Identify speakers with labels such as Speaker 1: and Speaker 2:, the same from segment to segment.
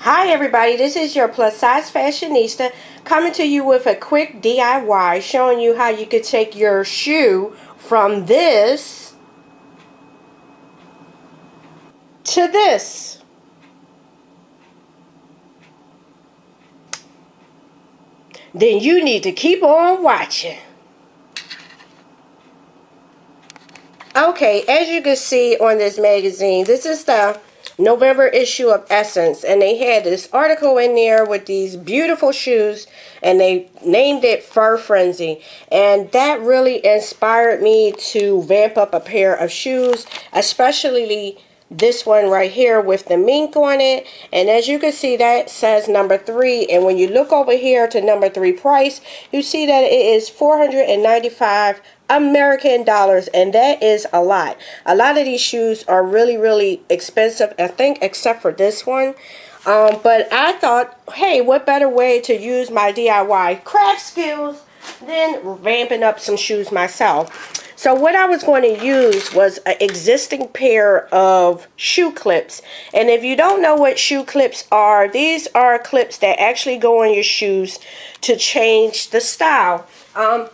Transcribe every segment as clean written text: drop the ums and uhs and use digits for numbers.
Speaker 1: Hi everybody, this is your plus size fashionista coming to you with a quick DIY showing you how you could take your shoe from this to this. Then you need to keep on watching. Okay, as you can see on this magazine, this is the November issue of Essence, and they had this article in there with these beautiful shoes, and they named it Fur Frenzy, and that really inspired me to vamp up a pair of shoes, especially this one right here with the mink on it. And as you can see, that says number 3, and when you look over here to number 3 price, you see that it is $495 American dollars, and that is a lot. A lot of these shoes are really expensive, I think, except for this one. But I thought, hey, what better way to use my DIY craft skills than vamping up some shoes myself. So what I was going to use was an existing pair of shoe clips. And if you don't know what shoe clips are, these are clips that actually go on your shoes to change the style.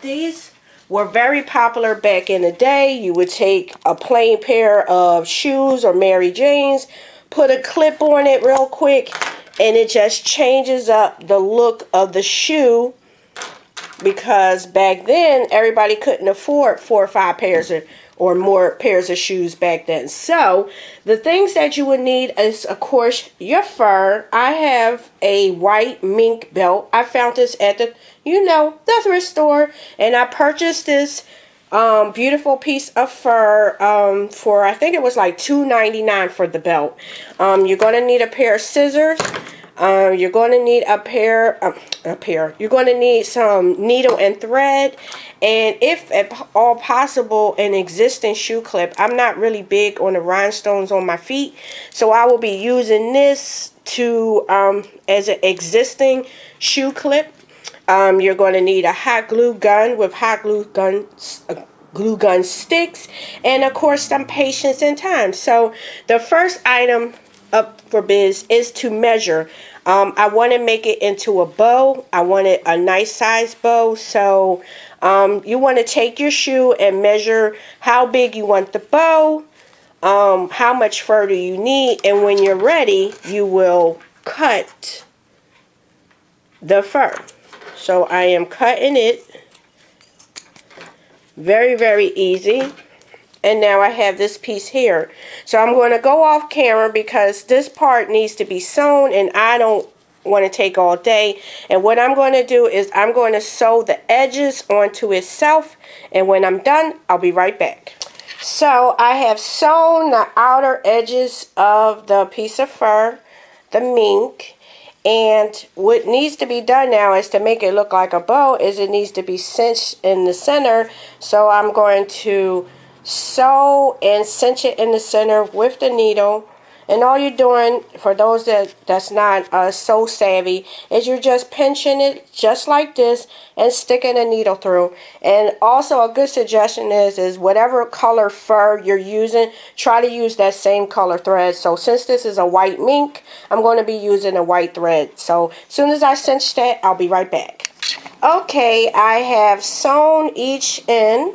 Speaker 1: These were very popular back in the day. You would take a plain pair of shoes or Mary Janes, put a clip on it real quick, and it just changes up the look of the shoe, because back then everybody couldn't afford 4 or 5 pairs or more pairs of shoes back then. So the things that you would need is, of course, your fur. I have a white mink belt. I found this at the the thrift store, and I purchased this beautiful piece of fur for, I think it was like $2.99 for the belt. You're going to need a pair of scissors. You're going to need you're going to need some needle and thread, and if at all possible, an existing shoe clip. I'm not really big on the rhinestones on my feet, so I will be using this to as an existing shoe clip. You're going to need a hot glue gun with hot glue gun sticks, and of course some patience and time. So the first item up for biz is to measure. I want to make it into a bow. I want it a nice size bow. So you want to take your shoe and measure how big you want the bow, how much fur do you need, and when you're ready, you will cut the fur. So I am cutting it. Very easy. And now I have this piece here. So I'm going to go off camera because this part needs to be sewn, and I don't want to take all day. And what I'm going to do is I'm going to sew the edges onto itself, and when I'm done, I'll be right back. So I have sewn the outer edges of the piece of fur, the mink. And what needs to be done now is to make it look like a bow is it needs to be cinched in the center. So I'm going to sew and cinch it in the center with the needle. And all you're doing, for those that's not so savvy, is you're just pinching it just like this and sticking a needle through. And also a good suggestion is whatever color fur you're using, try to use that same color thread. So since this is a white mink, I'm going to be using a white thread. So as soon as I cinch that, I'll be right back. Okay, I have sewn each end,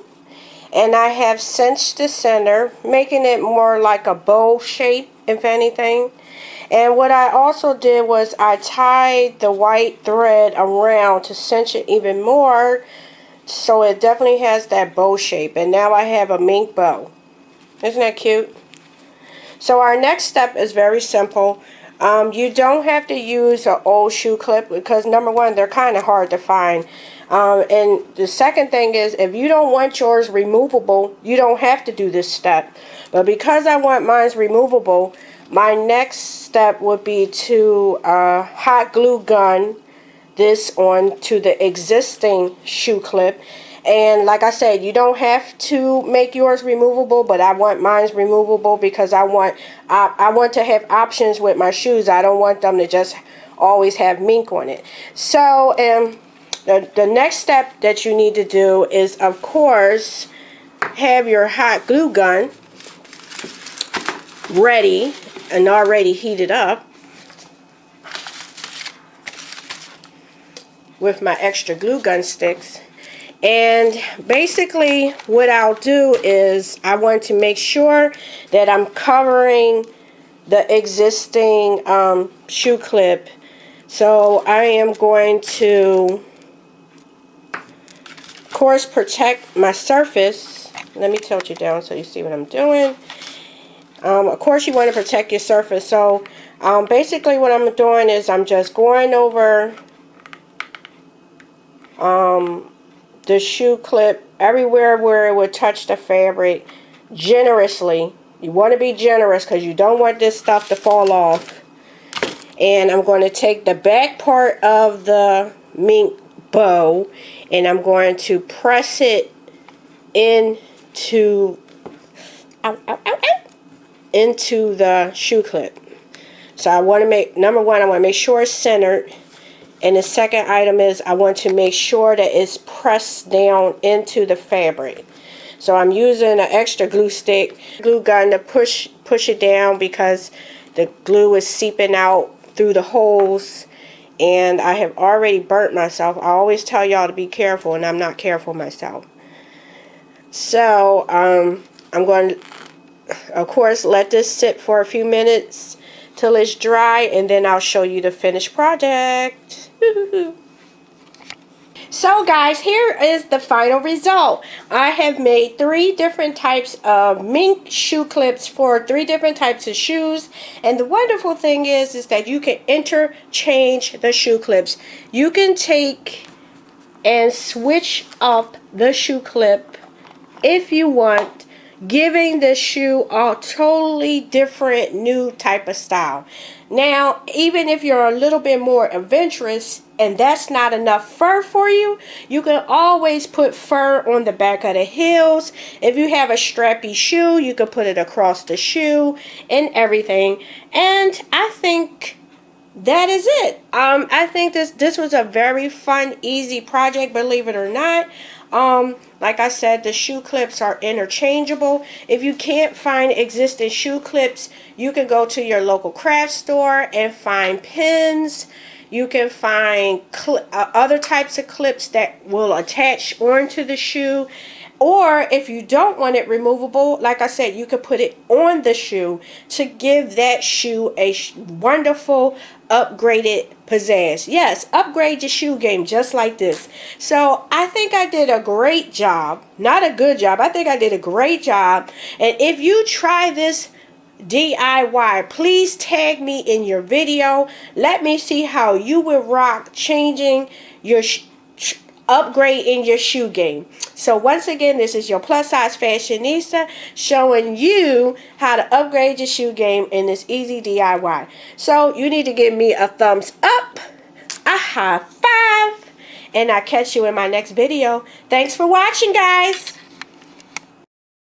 Speaker 1: and I have cinched the center, making it more like a bow shape, if anything. And what I also did was I tied the white thread around to cinch it even more, so it definitely has that bow shape. And now I have a mink bow. Isn't that cute? So our next step is very simple. You don't have to use an old shoe clip because, number one, they're kind of hard to find. And the second thing is, if you don't want yours removable, you don't have to do this step. But because I want mine removable, my next step would be to hot glue gun this onto the existing shoe clip. And like I said, you don't have to make yours removable, but I want mine removable because I want to have options with my shoes. I don't want them to just always have mink on it. So the next step that you need to do is, of course, have your hot glue gun ready and already heated up. with my extra glue gun sticks. And basically what I'll do is I want to make sure that I'm covering the existing shoe clip. So I am going to, of course, protect my surface. Let me tilt you down so you see what I'm doing. Of course, you want to protect your surface. So basically what I'm doing is I'm just going over the shoe clip everywhere where it would touch the fabric generously. You want to be generous because you don't want this stuff to fall off. And I'm going to take the back part of the mink bow and I'm going to press it into into the shoe clip. So I want to make, number one, I want to make sure it's centered. And the second item is I want to make sure that it's pressed down into the fabric. So I'm using an extra glue stick, glue gun to push it down because the glue is seeping out through the holes. And I have already burnt myself. I always tell y'all to be careful, and I'm not careful myself. So I'm going to, of course, let this sit for a few minutes till it's dry, and then I'll show you the finished project. So guys, here is the final result. I have made 3 different types of mink shoe clips for 3 different types of shoes. And the wonderful thing is that you can interchange the shoe clips. You can take and switch up the shoe clip if you want, giving the shoe a totally different new type of style. Now, even if you're a little bit more adventurous and that's not enough fur for you, you can always put fur on the back of the heels. If you have a strappy shoe, you can put it across the shoe and everything. And I think that is it. I think this was a very fun, easy project, believe it or not. Like I said, the shoe clips are interchangeable. If you can't find existing shoe clips, you can go to your local craft store and find pins. You can find other types of clips that will attach onto the shoe. Or if you don't want it removable, like I said, you could put it on the shoe to give that shoe a wonderful upgraded pizzazz. Yes, upgrade your shoe game just like this. So I think I did a great job. Not a good job. I think I did a great job. And if you try this DIY, please tag me in your video. Let me see how you will rock changing your upgrade in your shoe game. So once again, this is your plus size fashionista showing you how to upgrade your shoe game in this easy DIY. So you need to give me a thumbs up, a high five, and I'll catch you in my next video. Thanks for watching, guys.